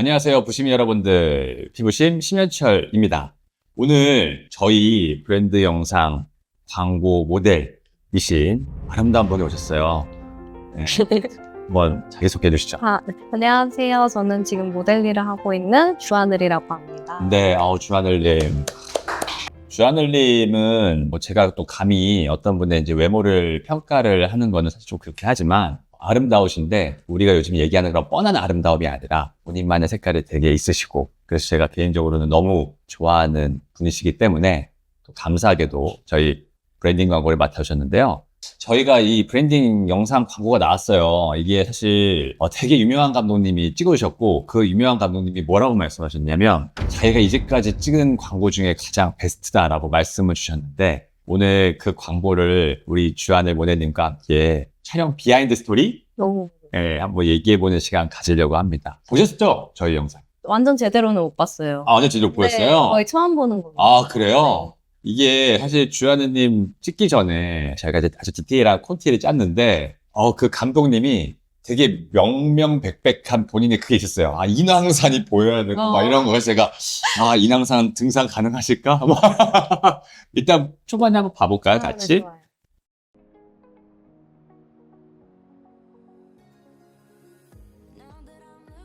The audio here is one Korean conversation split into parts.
안녕하세요, 부심 여러분들. 피부심 심현철입니다. 오늘 저희 브랜드 영상 광고 모델이신 아름다운 분이 오셨어요. 네, 한번 자기소개해 주시죠. 네. 안녕하세요. 저는 지금 모델 일을 하고 있는 주하늘이라고 합니다. 네, 주하늘님. 주하늘님은 제가 또 감히 어떤 분의 이제 외모를 평가를 하는 거는 사실 좀 그렇게 하지만 아름다우신데 우리가 요즘 얘기하는 그런 뻔한 아름다움이 아니라 본인만의 색깔이 되게 있으시고 그래서 제가 개인적으로는 너무 좋아하는 분이시기 때문에 또 감사하게도 저희 브랜딩 광고를 맡아주셨는데요. 저희가 이 브랜딩 영상 광고가 나왔어요. 이게 사실 되게 유명한 감독님이 찍어주셨고 그 유명한 감독님이 뭐라고 말씀하셨냐면 자기가 이제까지 찍은 광고 중에 가장 베스트다라고 말씀을 주셨는데 오늘 그 광고를 우리 주하늘 모델님과 함께 촬영 비하인드 스토리 한번 얘기해보는 시간 가지려고 합니다. 보셨죠? 저희 영상. 완전 제대로는 못 봤어요. 완전 제대로 보였어요? 네, 거의 처음 보는 거예요. 그래요? 이게 사실 주하늘님 찍기 전에 저희가 이제 아주 디테일한 콘티를 짰는데 그 감독님이 되게 명명백백한 본인의 그게 있었어요. 인왕산이 보여야 되고 막 이런 거. 그래서 제가 인왕산 등산 가능하실까? 일단 초반에 한번 봐볼까요, 같이? 네, 좋아요.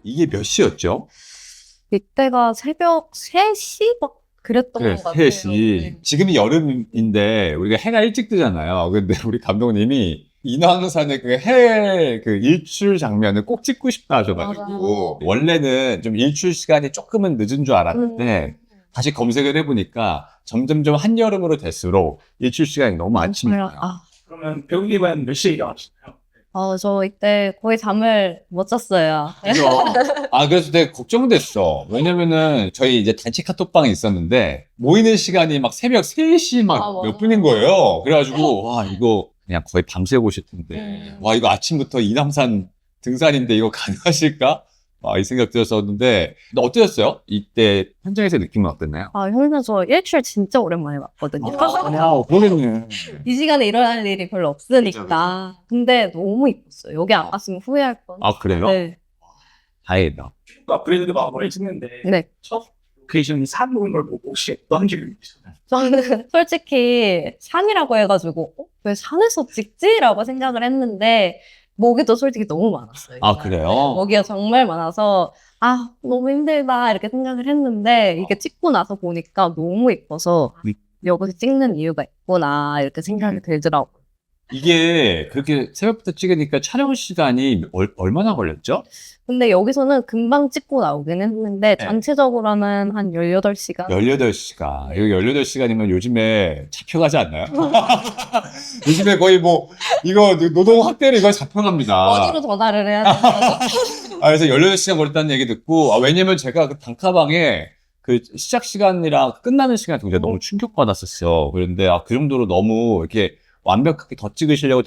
이게 몇 시였죠? 이때가 새벽 3시 막 그랬던 그래, 것 같아요. 3시. 네. 지금이 여름인데 우리가 해가 일찍 뜨잖아요. 근데 우리 감독님이 인왕산의 그 해 그 일출 장면을 꼭 찍고 싶다 하셔가지고 원래는 좀 일출 시간이 조금은 늦은 줄 알았는데 다시 검색을 해보니까 점점점 한여름으로 될수록 일출 시간이 너무 아침이에요. 그러면 배우님은 몇 시에 일어나시나요? 저 이때 거의 잠을 못 잤어요. 그죠? 그래서 되게 걱정됐어. 왜냐면은 저희 이제 단체 카톡방이 있었는데 모이는 시간이 막 새벽 3시 막 몇 분인 거예요. 그래가지고 이거 그냥 거의 밤새고 싶은데 이거 아침부터 인왕산 등산인데 이거 가능하실까? 이 생각 들었었는데 근데 어떠셨어요? 이때 현장에서 느낌은 어땠나요? 현재 저 일출 진짜 오랜만에 봤거든요. 모르겠네. 이 시간에 일어날 일이 별로 없으니까. 근데 너무 이뻤어요. 여기 안 갔으면 후회할 뻔. 그래요? 네. 다행이다. 브랜드 광고를 찍는데 네. 첫 로케이션이 산 오는 걸 보고 혹시 어떤 기분이 드셨나요? 저는 솔직히 산이라고 해가지고 왜 산에서 찍지? 라고 생각을 했는데 모기도 솔직히 너무 많았어요. 그래요? 모기가 정말 많아서 너무 힘들다 이렇게 생각을 했는데 이게 찍고 나서 보니까 너무 이뻐서 여기서 찍는 이유가 있구나 이렇게 생각이 들더라고요. 이게 그렇게 새벽부터 찍으니까 촬영 시간이 얼마나 걸렸죠? 근데 여기서는 금방 찍고 나오긴 했는데 전체적으로는 한 18시간? 18시간. 이거 18시간이면 요즘에 잡혀가지 않나요? 요즘에 거의 이거 노동학대로 이거 잡혀갑니다. 어디로 전화를 해야 되나? 그래서 18시간 걸렸다는 얘기 듣고, 왜냐면 제가 그 단카방에 그 시작 시간이랑 끝나는 시간 굉장히 너무 충격받았었어요. 그런데 그 정도로 너무 이렇게 완벽하게 더 찍으시려고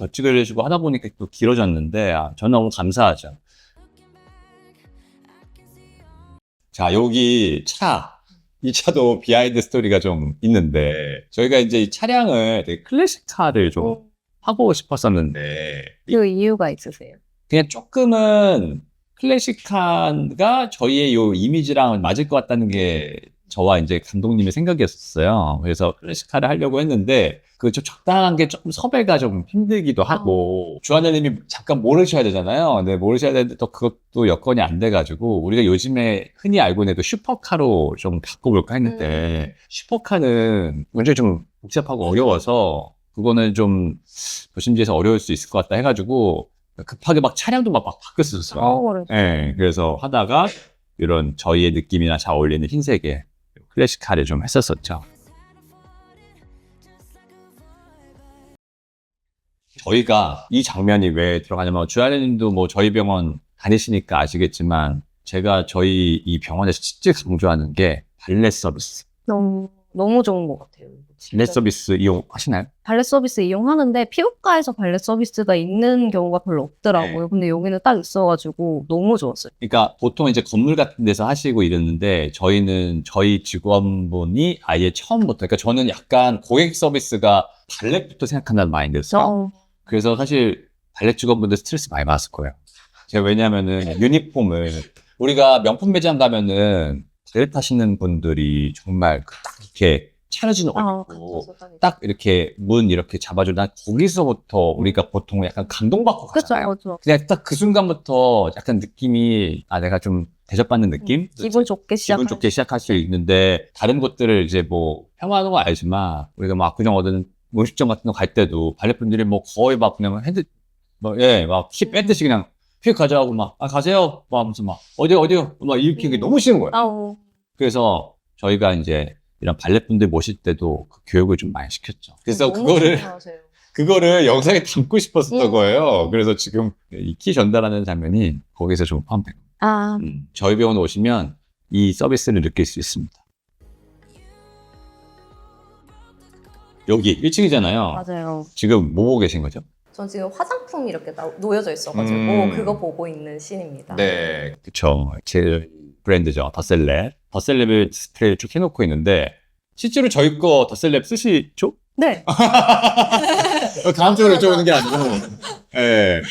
하다 보니까 또 길어졌는데, 저는 너무 감사하죠. 자, 여기 이 차도 비하인드 스토리가 좀 있는데, 저희가 이제 이 차량을 되게 클래식카를 좀 하고 싶었었는데, 그 이유가 있으세요? 그냥 조금은 클래식카가 저희의 요 이미지랑 맞을 것 같다는 게 저와 이제 감독님의 생각이었어요. 그래서 클래식카를 하려고 했는데, 좀 적당한 게 조금 섭외가 좀 힘들기도 하고, 주하늘님이 잠깐 모르셔야 되잖아요. 근데 모르셔야 되는데 또 그것도 여건이 안 돼가지고, 우리가 요즘에 흔히 알고 있는 그 슈퍼카로 좀 바꿔볼까 했는데, 슈퍼카는 굉장히 좀 복잡하고 어려워서, 그거는 좀 도심지에서 어려울 수 있을 것 같다 해가지고, 급하게 차량도 막 바뀌었었어요. 네, 그래서 하다가 이런 저희의 느낌이나 잘 어울리는 흰색의 클래식카를 좀 했었었죠. 저희가 이 장면이 왜 들어가냐면 주하늘님도 저희 병원 다니시니까 아시겠지만 제가 저희 이 병원에서 진짜 강조하는 게 발렛 서비스. 너무 좋은 것 같아요. 발렛 서비스 이용하시나요? 발렛 서비스 이용하는데 피부과에서 발렛 서비스가 있는 경우가 별로 없더라고요. 근데 여기는 딱 있어가지고 너무 좋았어요. 그러니까 보통 이제 건물 같은 데서 하시고 이러는데 저희는 저희 직원분이 아예 처음부터 그러니까 저는 약간 고객 서비스가 발렛부터 생각한다는 마인드였어요. 그래서 사실 발렛 직원분들 스트레스 많이 받았을 거예요. 제가 왜냐면은 유니폼을 우리가 명품 매장 가면은 벨 타시는 분들이 정말 딱 이렇게 차려진 옷 입고 딱 이렇게 문 이렇게 잡아주고 난 거기서부터 우리가 보통 약간 감동받고 그쵸, 가잖아요. 그쵸. 그냥 딱 그 순간부터 약간 느낌이 내가 좀 대접받는 느낌? 기분 좋게 기분 좋게 시작할 수 있는데 다른 곳들을 이제 뭐 폄하하는 거 알지만 우리가 뭐 압구정 어든 음식점 같은 거 갈 때도 발레분들이 뭐 거의 막 그냥 막 키 뺐듯이 그냥 휙 가져가고 막 가세요 막 하면서 막 어디요 막 이렇게 너무 싫은 거예요. 그래서 저희가 이제 이런 발레분들 모실 때도 그 교육을 좀 많이 시켰죠. 그래서 그거를 영상에 담고 싶었었던 거예요. 그래서 지금 이 키 전달하는 장면이 거기서 좀 포함된 거예요. 저희 병원 오시면 이 서비스를 느낄 수 있습니다. 여기 1층이잖아요. 맞아요. 지금 뭐 보고 계신 거죠? 전 지금 화장품이 이렇게 놓여져 있어가지고 그거 보고 있는 씬입니다. 네, 그쵸. 제 브랜드죠. 더셀랩. 더셀랩을 디스플레이를 쭉 해놓고 있는데 실제로 저희 거 더셀랩 쓰시죠? 네. 다음 주로 여쭤보는 게 아니고 네.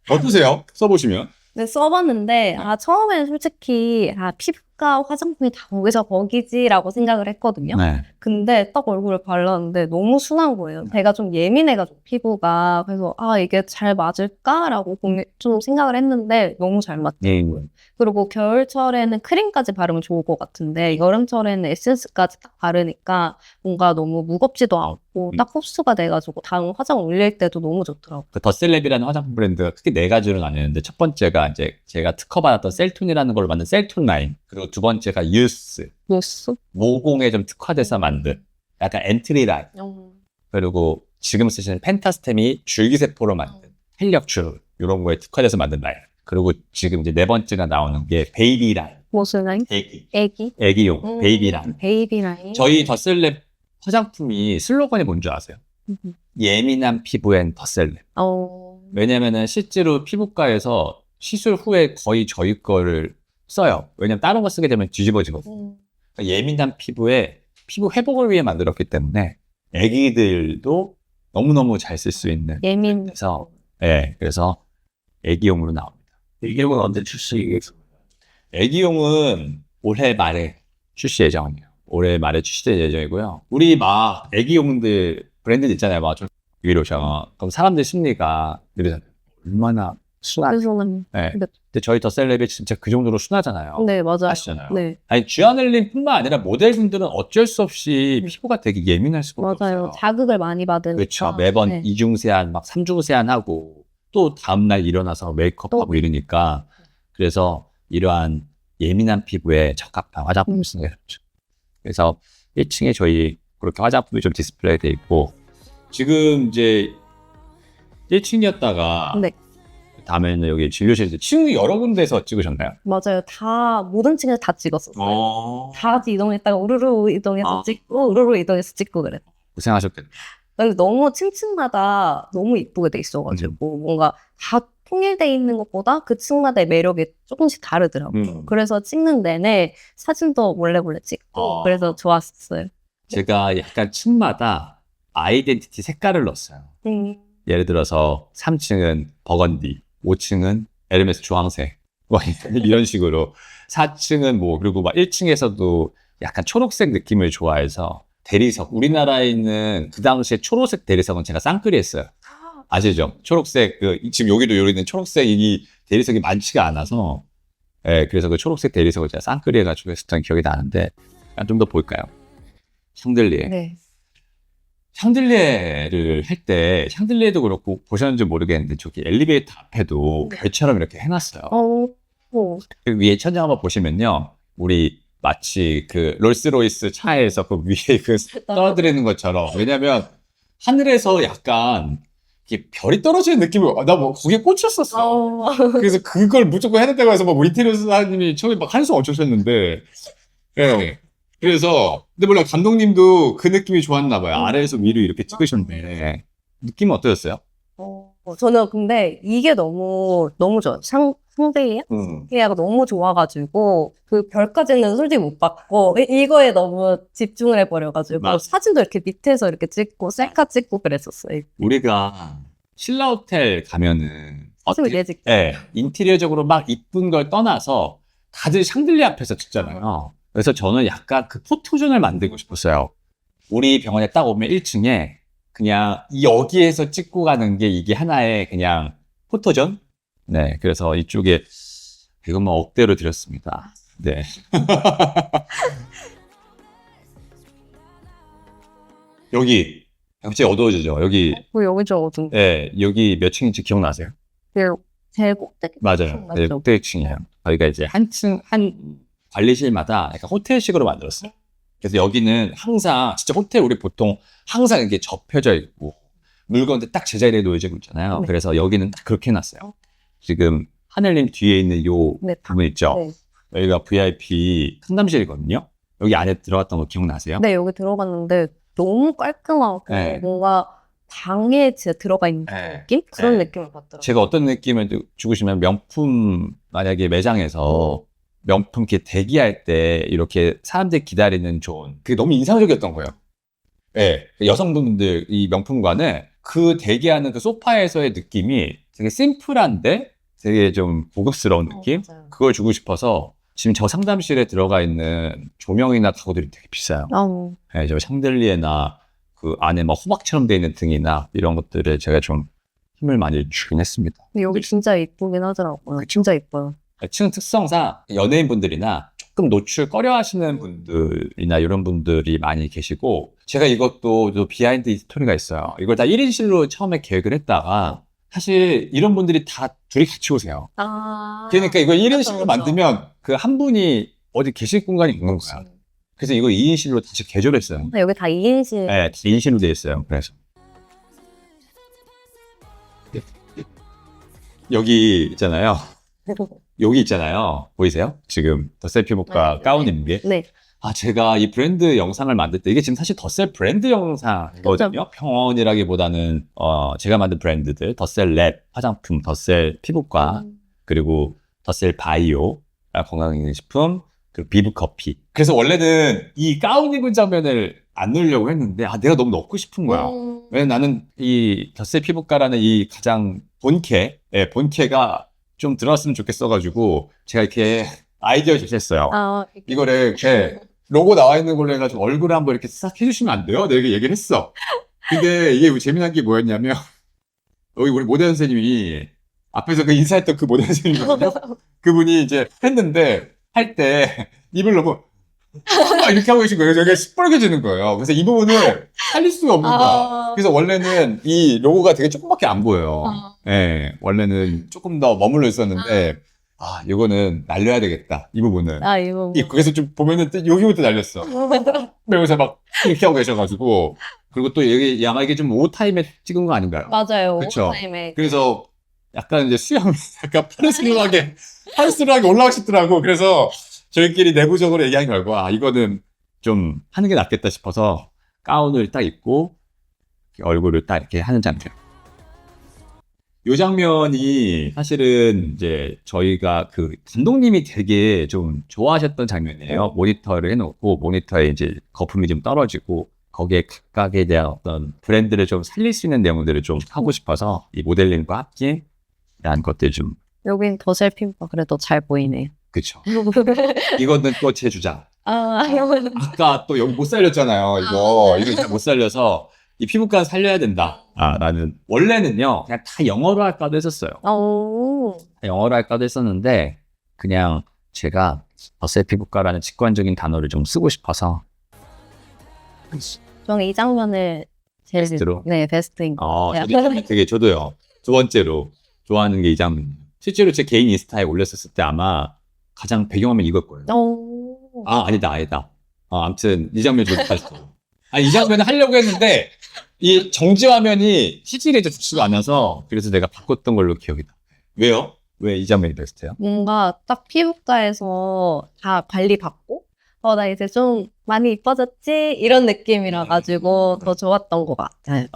어떠세요? 써보시면? 네, 써봤는데, 처음에는 솔직히, 피부과 화장품이 다 거기지라고 생각을 했거든요. 네. 근데 딱 얼굴을 발랐는데 너무 순한 거예요. 제가 좀 예민해가지고 피부가. 그래서, 이게 잘 맞을까라고 좀 생각을 했는데 너무 잘 맞더라고요. 그리고 겨울철에는 크림까지 바르면 좋을 것 같은데, 여름철에는 에센스까지 딱 바르니까 뭔가 너무 무겁지도 않고 딱 흡수가 돼가지고 다음 화장 올릴 때도 너무 좋더라고요. 그 더셀랩이라는 화장품 브랜드가 크게 네 가지로 나뉘는데 첫 번째가 이제 제가 특허받았던 셀톤이라는 걸로 만든 셀톤 라인, 그리고 두 번째가 유스, 모공에 좀 특화돼서 만든 약간 엔트리 라인, 그리고 지금 쓰시는 펜타스템이 줄기세포로 만든 활력줄 이런 거에 특화돼서 만든 라인, 그리고 지금 이제 네 번째가 나오는 게 베이비 라인. 무슨 라인? 애기용 베이비 라인. 베이비 라인. 저희 더셀랩 화장품이 슬로건이 뭔지 아세요? 예민한 피부엔 더셀랩. 왜냐면은 실제로 피부과에서 시술 후에 거의 저희 거를 써요. 왜냐면 다른 거 쓰게 되면 뒤집어지거든요. 그러니까 예민한 피부에 피부 회복을 위해 만들었기 때문에 애기들도 너무너무 잘 쓸 수 있는. 그래서 그래서 애기용으로 나옵니다. 애기용은 언제 출시겠어요? 애기용은 올해 말에 출시 예정이에요. 올해 말에 출시될 예정이고요. 우리 막 애기용들 브랜드 있잖아요. 막 좀 위로셔. 그럼 사람들 심리가 이러잖아요. 얼마나 순하지. 네. 근데 저희 더셀랩이 진짜 그 정도로 순하잖아요. 네, 맞아요. 아시잖아요. 네. 아니 주하넬님뿐만 아니라 모델분들은 어쩔 수 없이 피부가 되게 예민할 수가 맞아요. 없어요. 자극을 많이 받으니까. 그렇죠. 매번 이중 세안, 막 3중 세안하고 또 다음날 일어나서 메이크업하고 이러니까 그래서 이러한 예민한 피부에 적합한 화장품을 쓰는 게 좋죠. 그래서 1층에 저희 그렇게 화장품이 좀 디스플레이 돼 있고 지금 이제 1층이었다가 다음에는 여기 진료실에서 층 여러 군데서 찍으셨나요? 맞아요. 모든 층에서 다 찍었었어요. 다 같이 이동했다가 우르르 이동해서 찍고 우르르 이동해서 찍고 그랬어요. 고생하셨겠네요. 근데 너무 층층마다 너무 이쁘게 돼 있어가지고 뭔가 다 통일돼 있는 것보다 그 층마다의 매력이 조금씩 다르더라고요. 그래서 찍는 내내 사진도 몰래 찍고 그래서 좋았어요. 제가 약간 층마다 아이덴티티 색깔을 넣었어요. 예를 들어서 3층은 버건디, 5층은 에르메스 주황색 이런 식으로 4층은 뭐 그리고 막 1층에서도 약간 초록색 느낌을 좋아해서 대리석, 우리나라에 있는 그 당시에 초록색 대리석은 제가 쌍끌이 했어요. 아시죠? 초록색, 지금 여기도 있는 초록색 이 대리석이 많지가 않아서, 그래서 그 초록색 대리석을 제가 쌍끌이 해가지고 했었던 기억이 나는데, 좀 더 볼까요? 샹들리에. 네. 샹들리에를 할 때, 샹들리에도 그렇고 보셨는지 모르겠는데, 저기 엘리베이터 앞에도 별처럼 이렇게 해놨어요. 그 위에 천장 한번 보시면요, 우리 마치 그 롤스로이스 차에서 그 위에 그 떨어뜨리는 것처럼. 왜냐면 하늘에서 약간 이렇게 별이 떨어지는 느낌을 나 뭐 거기에 꽂혔었어. 그래서 그걸 무조건 해냈다고 해서 뭐 인테리어 사장님이 처음에 막 한숨 엄청 쉬었는데 그래서 근데 몰라 감독님도 그 느낌이 좋았나 봐요. 아래에서 위로 이렇게 찍으셨는데 느낌은 어떠셨어요? 저는 근데 이게 너무 좋아요. 상대가 너무 좋아가지고 그 별까지는 솔직히 못 봤고 이거에 너무 집중을 해버려가지고 사진도 이렇게 밑에서 이렇게 찍고 셀카 찍고 그랬었어요. 우리가 신라 호텔 가면은 어떻게 인테리어적으로 막 이쁜 걸 떠나서 다들 샹들리에 앞에서 찍잖아요. 그래서 저는 약간 그 포토존을 만들고 싶었어요. 우리 병원에 딱 오면 1층에 그냥 여기에서 찍고 가는 게 이게 하나의 그냥 포토존? 네, 그래서 이쪽에 이건 뭐 억대로 드렸습니다. 네. 여기 갑자기 어두워지죠. 여기 뭐 여기 저 어딘? 네, 여기 몇 층인지 기억나세요? 제일 꼭대기. 맞아요. 네, 맞죠? 꼭대기층이에요. 저희가 이제 한 관리실마다 약간 호텔식으로 만들었어요. 그래서 여기는 항상 진짜 호텔 우리 보통 항상 이렇게 접혀져 있고 물건들 딱 제자리에 놓여지고 있잖아요. 네. 그래서 여기는 딱 그렇게 해놨어요. 지금 하늘님 뒤에 있는 요 네, 부분 있죠? 네. 여기가 VIP 상담실이거든요. 여기 안에 들어갔던 거 기억나세요? 네, 여기 들어갔는데 너무 깔끔하고 네. 뭔가 방에 진짜 들어가 있는 네. 느낌? 그런 네. 느낌을 받더라고요. 제가 어떤 느낌을 주고 싶으면 명품 만약에 매장에서 명품 이렇게 대기할 때 이렇게 사람들이 기다리는 존 그게 너무 인상적이었던 거예요. 네. 여성분들 이 명품관은 그 대기하는 그 소파에서의 느낌이 되게 심플한데 되게 좀 고급스러운 느낌? 맞아요. 그걸 주고 싶어서 지금 저 상담실에 들어가 있는 조명이나 가구들이 되게 비싸요. 네, 저 샹들리에나 그 안에 막 호박처럼 돼 있는 등이나 이런 것들을 제가 좀 힘을 많이 주긴 했습니다. 근데 여기 진짜 이쁘긴 하더라고요. 그쵸? 진짜 이뻐요. 층 특성상 연예인분들이나 조금 노출 꺼려 하시는 분들이나 이런 분들이 많이 계시고 제가 이것도 또 비하인드 스토리가 있어요. 이걸 다 1인실로 처음에 계획을 했다가 사실 이런 분들이 다 둘이 같이 오세요. 그러니까 이걸 1인실로 그쵸. 만들면 그 한 분이 어디 계실 공간이 있는 거야. 그래서 이거 2인실로 다시 개조했어요. 근데 여기 다 2인실. 네, 2인실로 돼 있어요. 그래서 여기 있잖아요. 여기 있잖아요. 보이세요? 지금 덧셀 피부과 네. 가운 입는 게. 네. 아, 제가 이 브랜드 영상을 만들 때 이게 지금 사실 덧셀 브랜드 영상이거든요. 평원이라기보다는 제가 만든 브랜드들 덧셀 랩 화장품, 덧셀 피부과 그리고 덧셀 바이오 건강기능식품 그리고 비브 커피. 그래서 원래는 이 가운 입은 장면을 안 넣으려고 했는데 내가 너무 넣고 싶은 거야. 왜냐면 나는 이 덧셀 피부과라는 이 가장 본캐가 좀 들어왔으면 좋겠어가지고 제가 이렇게 아이디어 제시했어요. 이거를 이렇게 로고 나와 있는 걸로 해가지고 얼굴을 한번 이렇게 싹 해주시면 안 돼요? 내가 얘기를 했어. 근데 이게 재미난 게 뭐였냐면 여기 우리 모델 선생님이 앞에서 그 인사했던 그 모델 선생님이거든요. 그분이 이제 했는데 할 때 입을 너무 막 이렇게 하고 계신 거예요. 저게 시뻘개지는 거예요. 그래서 이 부분을 살릴 수가 없는 거야. 그래서 원래는 이 로고가 되게 조금밖에 안 보여요. 네, 원래는 조금 더 머물러 있었는데 이거는 날려야 되겠다. 이 부분은. 이거. 그래서 좀 보면은 또 여기부터 날렸어. 여기서 막 이렇게 하고 계셔가지고. 그리고 또 여기 아마 이게 좀 오타임에 찍은 거 아닌가요? 맞아요. 그쵸? 오타임에. 그래서 약간 이제 수염이 약간 파르스름하게 올라가시더라고. 그래서 저희끼리 내부적으로 얘기한 결과 이거는 좀 하는 게 낫겠다 싶어서 가운을 딱 입고 얼굴을 딱 이렇게 하는 장면. 이 장면이 사실은 이제 저희가 그 감독님이 되게 좀 좋아하셨던 장면이에요. 모니터를 해놓고 모니터에 이제 거품이 좀 떨어지고 거기에 각각에 대한 어떤 브랜드를 좀 살릴 수 있는 내용들을 좀 하고 싶어서 이 모델링과 함께 한 것들 좀. 여긴 덧셀 피부가 그래도 잘 보이네요. 그쵸. 이거는 또 제 주장. 아까 또 여기 못 살렸잖아요. 이거 잘 못 살려서 이 피부과는 살려야 된다. 나는 원래는요 그냥 다 영어로 할까도 했었어요. 다 영어로 할까도 했었는데 그냥 제가 덧셀 피부과라는 직관적인 단어를 좀 쓰고 싶어서. 저는 이 장면을 제일 베스트로? 네, 베스트인 것 같아요. 저도요. 두 번째로 좋아하는 게 이 장면. 실제로 제 개인 인스타에 올렸었을 때 아마 가장 배경화면 이걸 거예요. 아니다. 아무튼 이 장면 좀 봤어. 이 장면을 하려고 했는데 이 정지 화면이 CG가 이제 좋지가 않아서 그래서 내가 바꿨던 걸로 기억이 나. 왜요? 왜 이 장면이 베스트예요? 뭔가 딱 피부과에서 다 관리받고 나 이제 좀 많이 이뻐졌지? 이런 느낌이라 가지고 더 좋았던 것 같아요.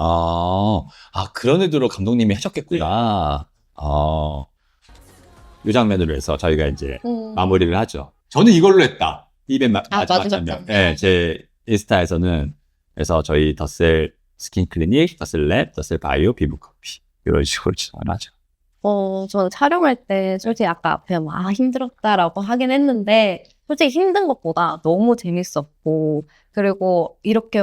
그런 의도로 감독님이 하셨겠구나. 이 장면으로 해서 저희가 이제 마무리를 하죠. 저는 이걸로 했다. 이벤 마지막 장면. 네, 제 인스타에서는 그래서 저희 덧셀 스킨 클리닉, 덧셀 랩, 덧셀 바이오, 피부 커피 이런 식으로 진행을 하죠. 저는 촬영할 때 솔직히 아까 앞에 힘들었다라고 하긴 했는데 솔직히 힘든 것보다 너무 재밌었고 그리고 이렇게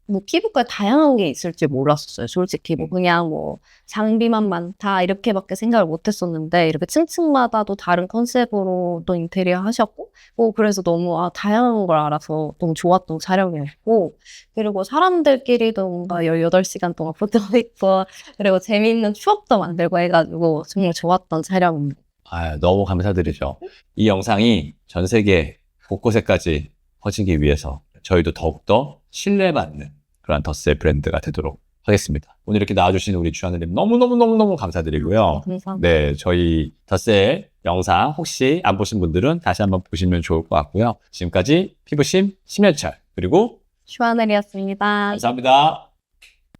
뭐 피부과에 다양한 게 있을 줄 몰랐었어요. 솔직히 뭐 그냥 뭐 장비만 많다 이렇게밖에 생각을 못 했었는데 이렇게 층층마다도 다른 컨셉으로 또 인테리어 하셨고 그래서 너무 다양한 걸 알아서 너무 좋았던 촬영이었고 그리고 사람들끼리도 뭔가 18시간 동안 붙어있고 그리고 재미있는 추억도 만들고 해가지고 정말 좋았던 촬영입니다. 너무 감사드리죠. 이 영상이 전 세계 곳곳에까지 퍼지기 위해서 저희도 더욱더 신뢰받는 그런 덧세 브랜드가 되도록 하겠습니다. 오늘 이렇게 나와주신 우리 주하늘님 너무너무너무너무 감사드리고요. 감사합니다. 네, 저희 덧세 영상 혹시 안 보신 분들은 다시 한번 보시면 좋을 것 같고요. 지금까지 피부심 심연철 그리고 슈아넬이었습니다. 감사합니다.